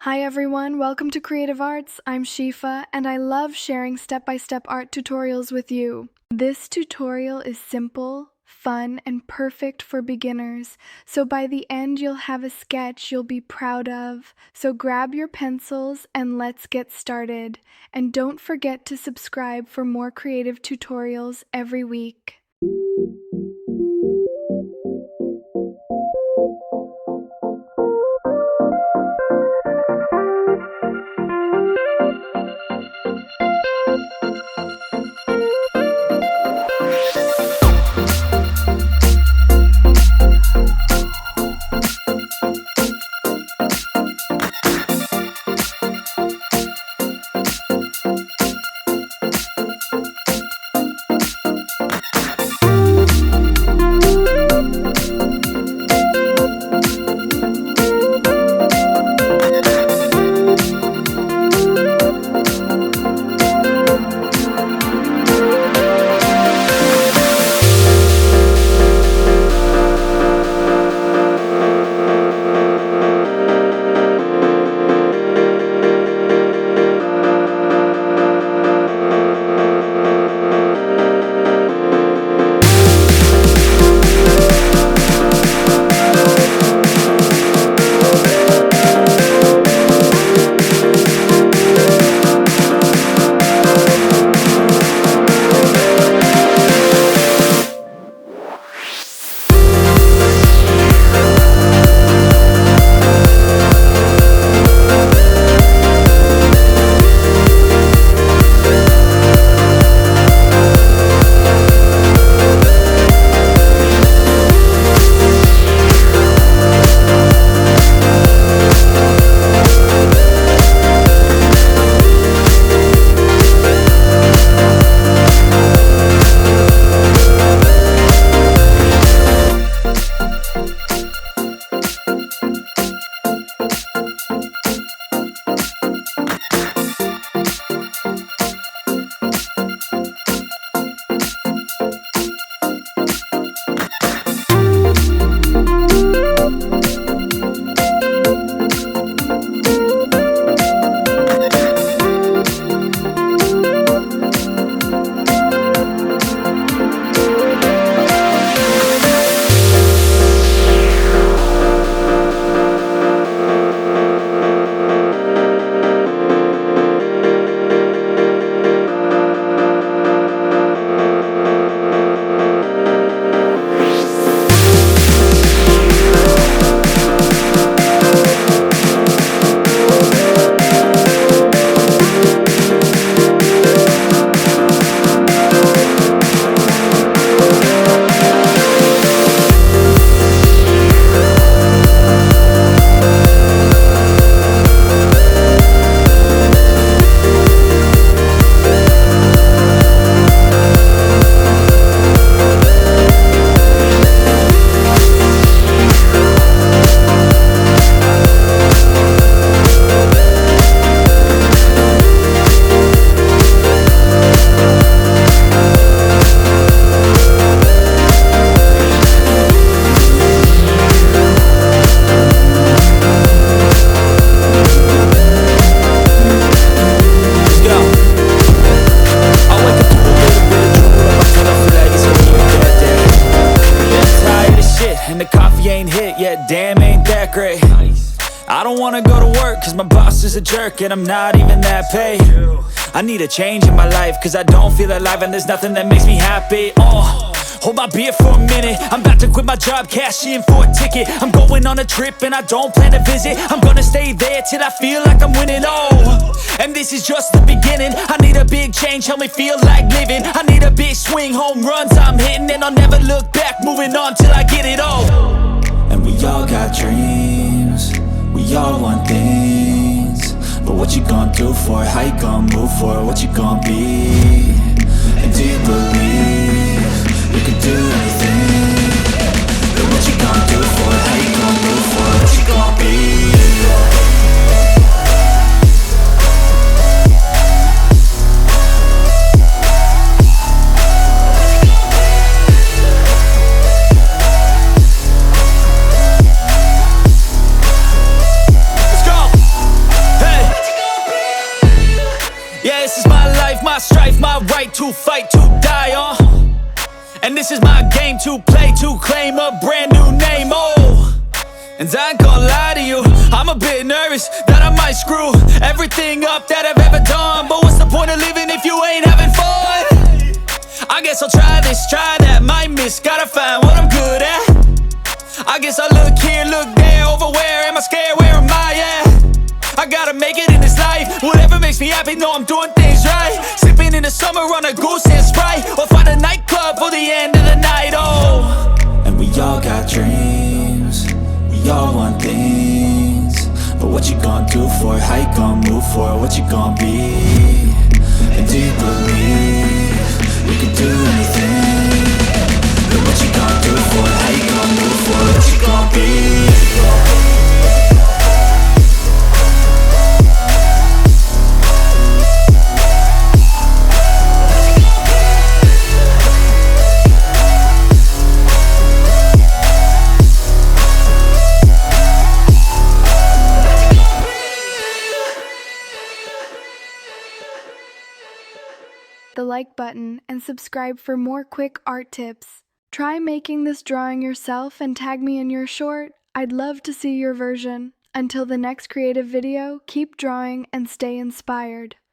Hi everyone, welcome to Creative Arts. I'm Shifa and I love sharing step-by-step art tutorials with you. This tutorial is simple, fun, and perfect for beginners, so by the end you'll have a sketch you'll be proud of. So grab your pencils and let's get started. And don't forget to subscribe for more creative tutorials every week. And the coffee ain't hit yet, damn ain't that great. I don't wanna go to work cause my boss is a jerk and I'm not even that paid. I need a change in my life cause I don't feel alive and there's nothing that makes me happy. Hold my beer for a minute, I'm about to quit my job, cash in for a ticket. I'm going on a trip and I don't plan to visit. I'm gonna stay there till I feel like I'm winning, and this is just the beginning. I need a big change, help me feel like living. I need a big swing, home runs I'm hitting. And I'll never look back, moving on till I get it all. And we all got dreams, we all want things. But what you gonna do for it, how you gonna move for it, what you gonna be? And do you believe you can do anything? But what you gonna do for it, how you gonna move for it, what you gonna be? This is my game to play, to claim a brand new name, oh. And I ain't gonna lie to you, I'm a bit nervous that I might screw everything up that I've ever done. But what's the point of living if you ain't having fun? I guess I'll try this, try that, might miss, gotta find what I'm good at. I guess I look here, look there, over where am I scared, where am I at? I gotta make it in this life, whatever makes me happy, know I'm doing things right. Sipping in the summer on a goose and Sprite, or find a nightclub for the end of the night, oh. And we all got dreams, we all want things. But what you gonna do for it, how you gonna move for it, what you gonna be? And do you believe you can do anything? But what you gonna do for it, how you gonna move for it, what you gonna be? The like button and subscribe for more quick art tips. Try making this drawing yourself and tag me in your short. I'd love to see your version. Until the next creative video, keep drawing and stay inspired.